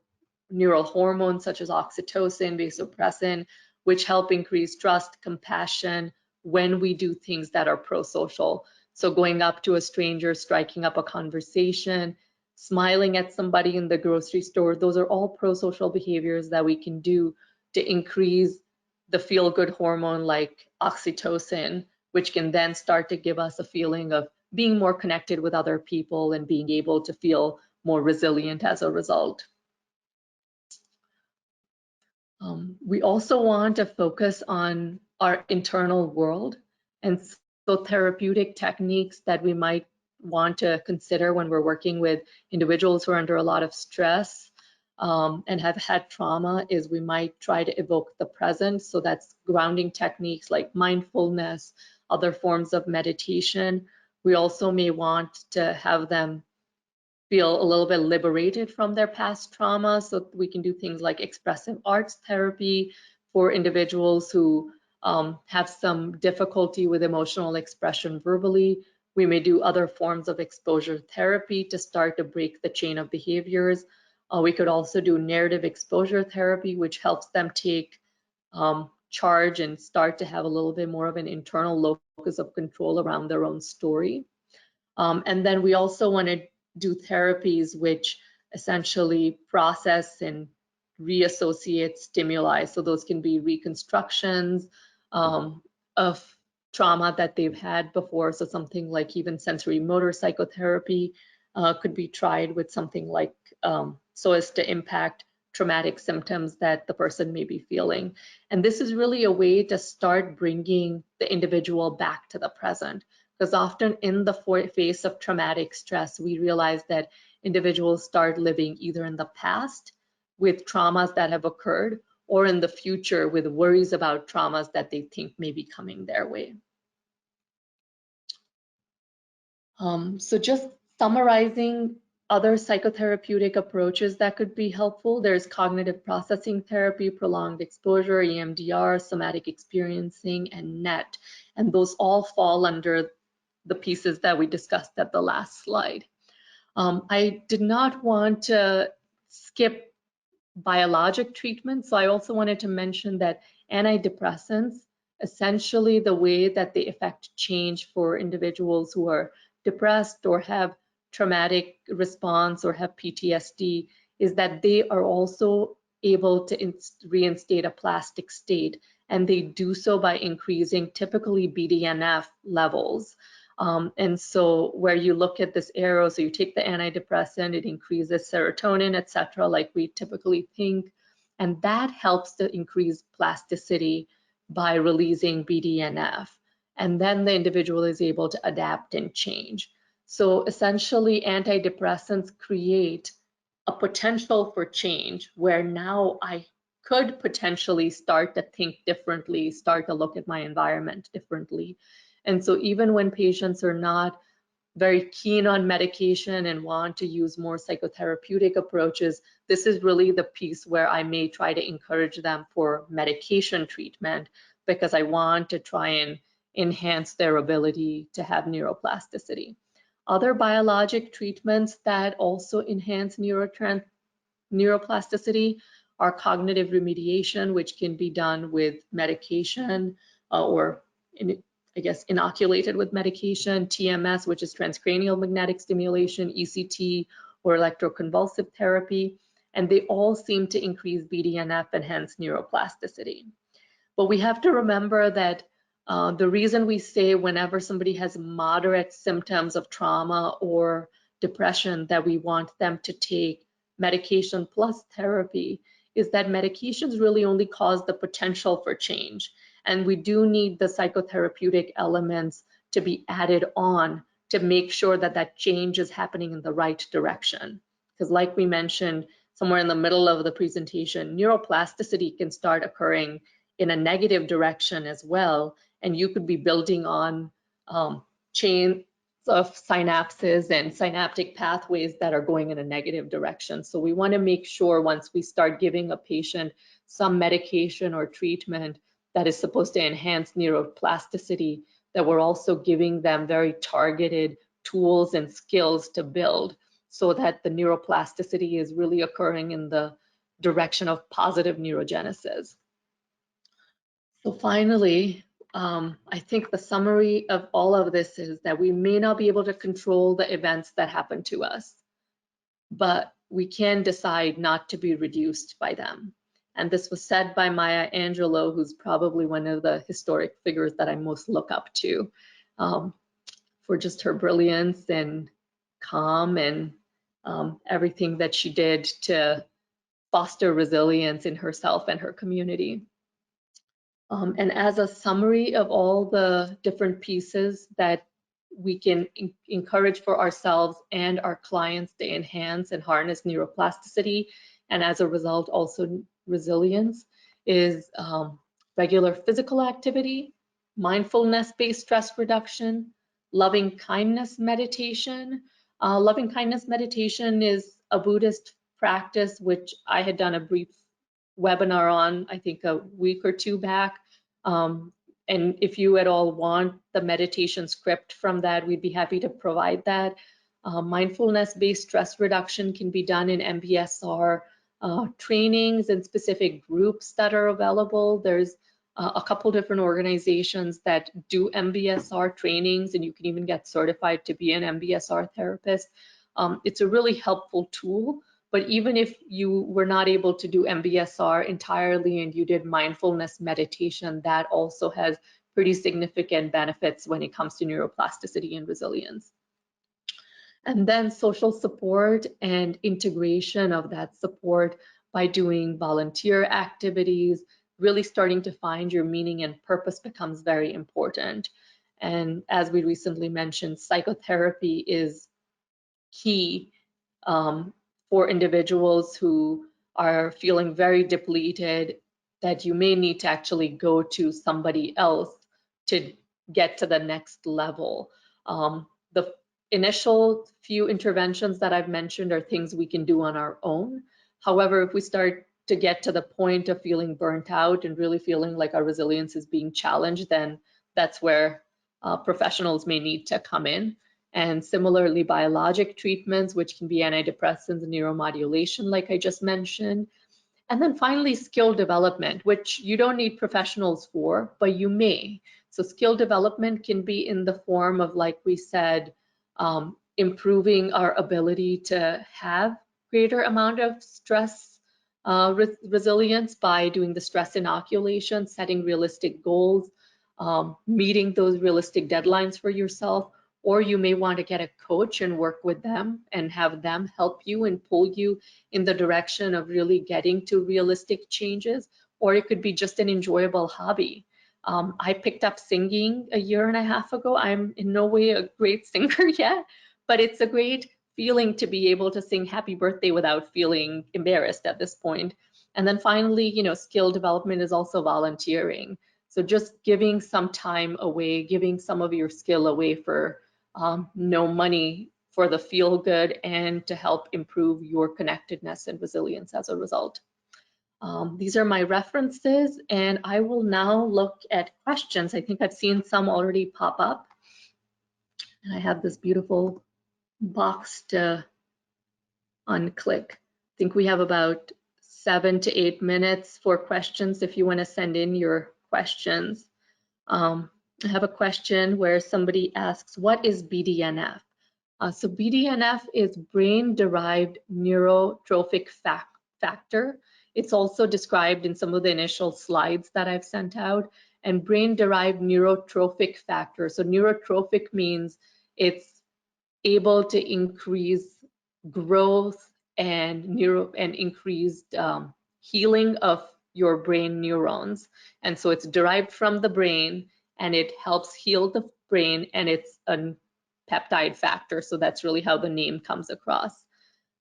hormones such as oxytocin, vasopressin, which help increase trust, compassion when we do things that are pro-social. So going up to a stranger, striking up a conversation, smiling at somebody in the grocery store. Those are all pro-social behaviors that we can do to increase the feel-good hormone like oxytocin, which can then start to give us a feeling of being more connected with other people and being able to feel more resilient as a result. We also want to focus on our internal world, and so therapeutic techniques that we might want to consider when we're working with individuals who are under a lot of stress and have had trauma is we might try to evoke the present. So that's grounding techniques like mindfulness, other forms of meditation. We also may want to have them feel a little bit liberated from their past trauma. So we can do things like expressive arts therapy for individuals who have some difficulty with emotional expression verbally. We may do other forms of exposure therapy to start to break the chain of behaviors. We could also do narrative exposure therapy, which helps them take charge and start to have a little bit more of an internal locus of control around their own story. And then we also want to do therapies which essentially process and reassociate stimuli. So those can be reconstructions of trauma that they've had before. So something like even sensory motor psychotherapy could be tried with something like so as to impact traumatic symptoms that the person may be feeling. And this is really a way to start bringing the individual back to the present. Because often in the face of traumatic stress, we realize that individuals start living either in the past with traumas that have occurred or in the future with worries about traumas that they think may be coming their way. So just summarizing other psychotherapeutic approaches that could be helpful, there's cognitive processing therapy, prolonged exposure, EMDR, somatic experiencing, and NET. And those all fall under the pieces that we discussed at the last slide. I did not want to skip biologic treatment, so I also wanted to mention that antidepressants, essentially the way that they affect change for individuals who are depressed or have traumatic response or have PTSD, is that they are also able to reinstate a plastic state, and they do so by increasing typically BDNF levels. And so where you look at this arrow, so you take the antidepressant, it increases serotonin, etc., like we typically think, and that helps to increase plasticity by releasing BDNF. And then the individual is able to adapt and change. So essentially, antidepressants create a potential for change where now I could potentially start to think differently, start to look at my environment differently. And so even when patients are not very keen on medication and want to use more psychotherapeutic approaches, this is really the piece where I may try to encourage them for medication treatment because I want to try and enhance their ability to have neuroplasticity. Other biologic treatments that also enhance neuroplasticity are cognitive remediation, which can be done with medication or inoculated with medication, TMS, which is transcranial magnetic stimulation, ECT, or electroconvulsive therapy, and they all seem to increase BDNF and hence neuroplasticity. But we have to remember that the reason we say whenever somebody has moderate symptoms of trauma or depression that we want them to take medication plus therapy is that medications really only cause the potential for change. And we do need the psychotherapeutic elements to be added on to make sure that that change is happening in the right direction. Because like we mentioned, somewhere in the middle of the presentation, neuroplasticity can start occurring in a negative direction as well. And you could be building on chains of synapses and synaptic pathways that are going in a negative direction. So we want to make sure once we start giving a patient some medication or treatment that is supposed to enhance neuroplasticity, that we're also giving them very targeted tools and skills to build so that the neuroplasticity is really occurring in the direction of positive neurogenesis. So finally, I think the summary of all of this is that we may not be able to control the events that happen to us, but we can decide not to be reduced by them. And this was said by Maya Angelou, who's probably one of the historic figures that I most look up to for just her brilliance and calm and everything that she did to foster resilience in herself and her community. And as a summary of all the different pieces that we can encourage for ourselves and our clients to enhance and harness neuroplasticity, and as a result also resilience, is regular physical activity, mindfulness-based stress reduction, loving kindness meditation. Loving kindness meditation is a Buddhist practice which I had done a brief webinar on, I think a week or two back. And if you at all want the meditation script from that, we'd be happy to provide that. Mindfulness-based stress reduction can be done in MBSR trainings and specific groups that are available. There's a couple different organizations that do MBSR trainings, and you can even get certified to be an MBSR therapist. It's a really helpful tool. But even if you were not able to do MBSR entirely and you did mindfulness meditation, that also has pretty significant benefits when it comes to neuroplasticity and resilience. And then social support and integration of that support by doing volunteer activities, really starting to find your meaning and purpose becomes very important. And as we recently mentioned, psychotherapy is key for individuals who are feeling very depleted, that you may need to actually go to somebody else to get to the next level. The initial few interventions that I've mentioned are things we can do on our own. However, if we start to get to the point of feeling burnt out and really feeling like our resilience is being challenged, then that's where professionals may need to come in. And similarly, biologic treatments, which can be antidepressants and neuromodulation, like I just mentioned. And then finally, skill development, which you don't need professionals for, but you may. So skill development can be in the form of, like we said, improving our ability to have greater amount of stress resilience by doing the stress inoculation, setting realistic goals, meeting those realistic deadlines for yourself. Or you may want to get a coach and work with them and have them help you and pull you in the direction of really getting to realistic changes. Or it could be just an enjoyable hobby. I picked up singing a year and a half ago. I'm in no way a great singer yet, but it's a great feeling to be able to sing Happy Birthday without feeling embarrassed at this point. And then finally, skill development is also volunteering. So just giving some time away, giving some of your skill away for no money, for the feel good and to help improve your connectedness and resilience as a result. These are my references, and I will now look at questions. I think I've seen some already pop up. And I have this beautiful box to unclick. I think we have about 7 to 8 minutes for questions if you want to send in your questions. I have a question where somebody asks, what is BDNF? So BDNF is brain-derived neurotrophic factor. It's also described in some of the initial slides that I've sent out. And brain-derived neurotrophic factor. So neurotrophic means it's able to increase growth and increased healing of your brain neurons. And so it's derived from the brain and it helps heal the brain, and it's a peptide factor. So that's really how the name comes across.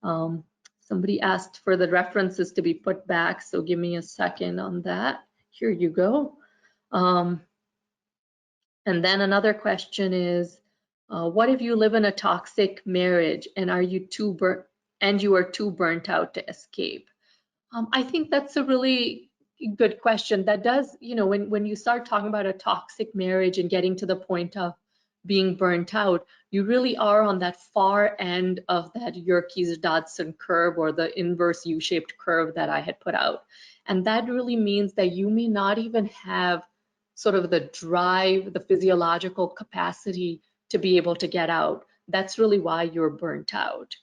Somebody asked for the references to be put back, so give me a second on that. Here you go. And then another question is, what if you live in a toxic marriage and you are too burnt out to escape? I think that's a really good question. That does, when you start talking about a toxic marriage and getting to the point of being burnt out, you really are on that far end of that Yerkes-Dodson curve, or the inverse U-shaped curve that I had put out. And that really means that you may not even have sort of the drive, the physiological capacity to be able to get out. That's really why you're burnt out.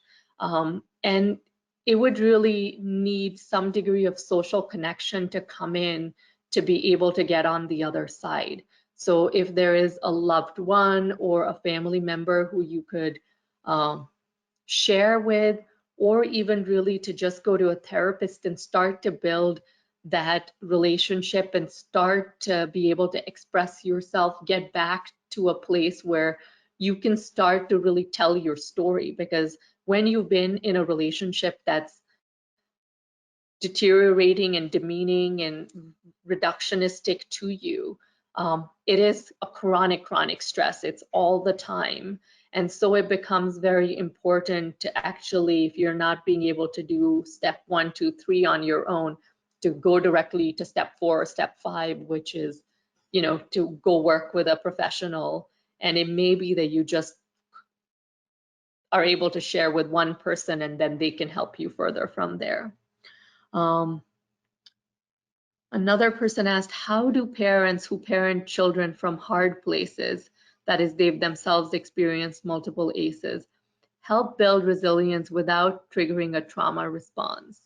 And it would really need some degree of social connection to come in to be able to get on the other side. So if there is a loved one or a family member who you could share with, or even really to just go to a therapist and start to build that relationship and start to be able to express yourself, get back to a place where you can start to really tell your story. Because when you've been in a relationship that's deteriorating and demeaning and reductionistic to you, it is a chronic stress. It's all the time. And so it becomes very important to actually, if you're not being able to do step 1, 2, 3 on your own, to go directly to step 4 or step 5, which is, to go work with a professional. And it may be that you just are able to share with one person and then they can help you further from there. Another person asked, how do parents who parent children from hard places, that is, they've themselves experienced multiple ACEs, help build resilience without triggering a trauma response?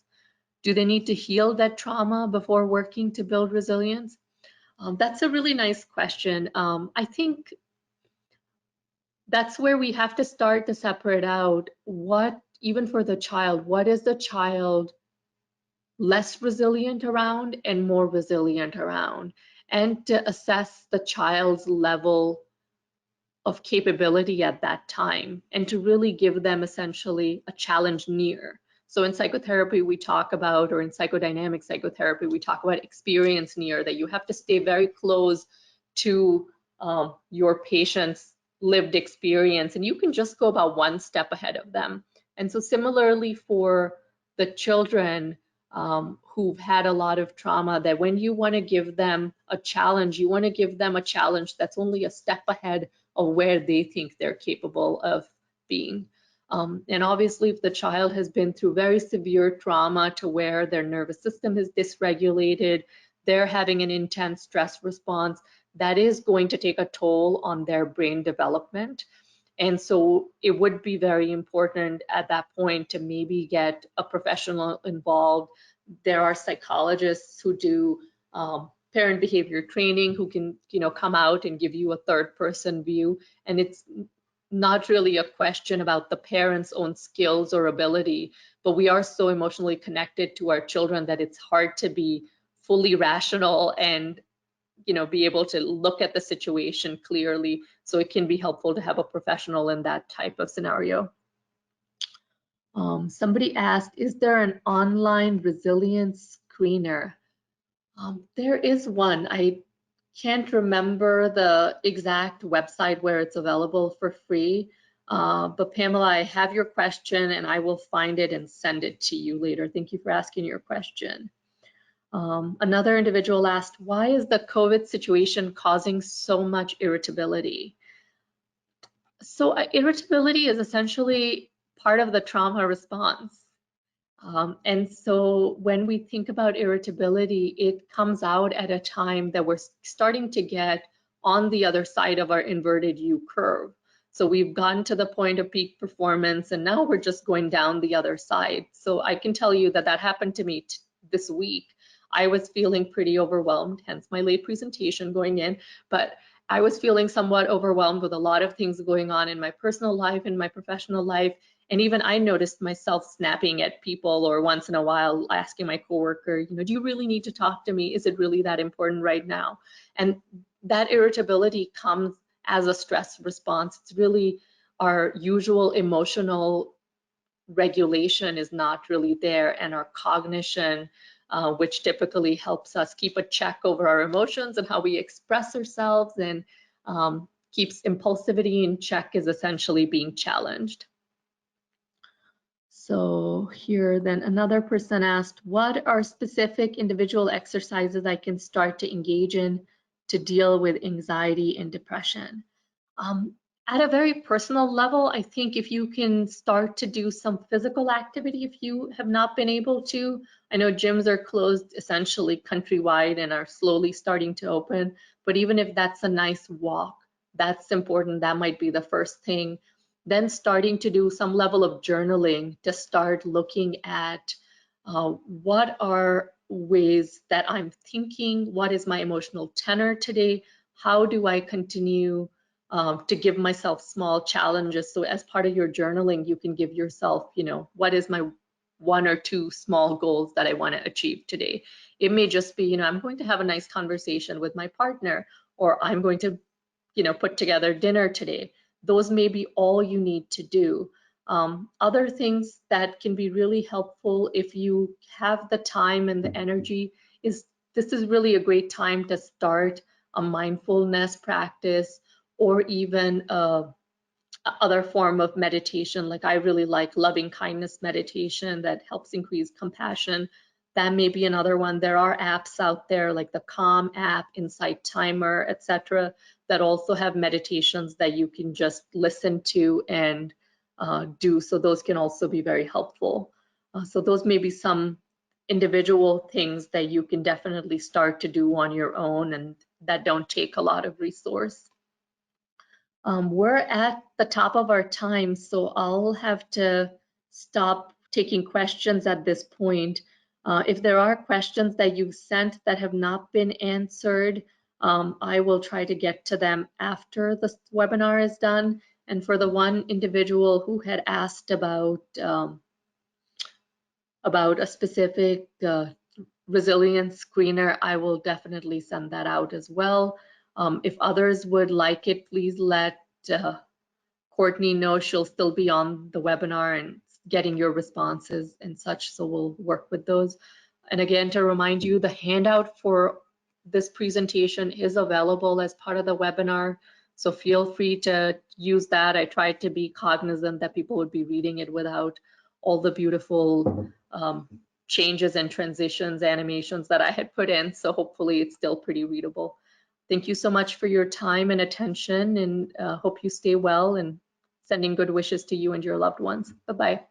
Do they need to heal that trauma before working to build resilience? That's a really nice question. I think that's where we have to start to separate out what, even for the child, what is the child less resilient around and more resilient around, and to assess the child's level of capability at that time, and to really give them essentially a challenge near. So in psychotherapy, we talk about, or in psychodynamic psychotherapy, we talk about experience near, that you have to stay very close to your patient's lived experience, and you can just go about one step ahead of them. And so similarly for the children who've had a lot of trauma, that when you want to give them a challenge, you want to give them a challenge that's only a step ahead of where they think they're capable of being. And obviously, if the child has been through very severe trauma to where their nervous system is dysregulated, they're having an intense stress response, that is going to take a toll on their brain development. And so it would be very important at that point to maybe get a professional involved. There are psychologists who do parent behavior training who can, come out and give you a third person view. And it's not really a question about the parent's own skills or ability, but we are so emotionally connected to our children that it's hard to be fully rational and be able to look at the situation clearly. So it can be helpful to have a professional in that type of scenario. Somebody asked, is there an online resilience screener? There is one. I can't remember the exact website where it's available for free. But Pamela, I have your question and I will find it and send it to you later. Thank you for asking your question. Another individual asked, why is the COVID situation causing so much irritability? So irritability is essentially part of the trauma response. And so when we think about irritability, it comes out at a time that we're starting to get on the other side of our inverted U curve. So we've gotten to the point of peak performance and now we're just going down the other side. So I can tell you that that happened to me this week. I was feeling pretty overwhelmed, hence my late presentation going in, but I was feeling somewhat overwhelmed with a lot of things going on in my personal life and my professional life. And even I noticed myself snapping at people, or once in a while asking my coworker, do you really need to talk to me? Is it really that important right now? And that irritability comes as a stress response. It's really our usual emotional regulation is not really there, and our cognition, which typically helps us keep a check over our emotions and how we express ourselves and keeps impulsivity in check, is essentially being challenged. So here then another person asked, what are specific individual exercises I can start to engage in to deal with anxiety and depression? At a very personal level, I think if you can start to do some physical activity, if you have not been able to, I know gyms are closed essentially countrywide and are slowly starting to open, but even if that's a nice walk, that's important. That might be the first thing. then starting to do some level of journaling to start looking at what are ways that I'm thinking, what is my emotional tenor today, how do I continue to give myself small challenges. So as part of your journaling, you can give yourself, what is my 1 or 2 small goals that I want to achieve today. It may just be, I'm going to have a nice conversation with my partner, or I'm going to, put together dinner today. Those may be all you need to do. Other things that can be really helpful if you have the time and the energy is this is really a great time to start a mindfulness practice, or even other form of meditation. Like I really like loving kindness meditation that helps increase compassion. That may be another one. There are apps out there like the Calm app, Insight Timer, etc., that also have meditations that you can just listen to and do. So those can also be very helpful. So those may be some individual things that you can definitely start to do on your own and that don't take a lot of resource. We're at the top of our time, so I'll have to stop taking questions at this point. If there are questions that you've sent that have not been answered, I will try to get to them after the webinar is done. And for the one individual who had asked about a specific resilience screener, I will definitely send that out as well. If others would like it, please let Courtney know. She'll still be on the webinar and getting your responses and such, so we'll work with those. And again, to remind you, the handout for this presentation is available as part of the webinar, so feel free to use that. I tried to be cognizant that people would be reading it without all the beautiful changes and transitions, animations that I had put in, so hopefully it's still pretty readable. Thank you so much for your time and attention, and hope you stay well, and sending good wishes to you and your loved ones. Bye-bye.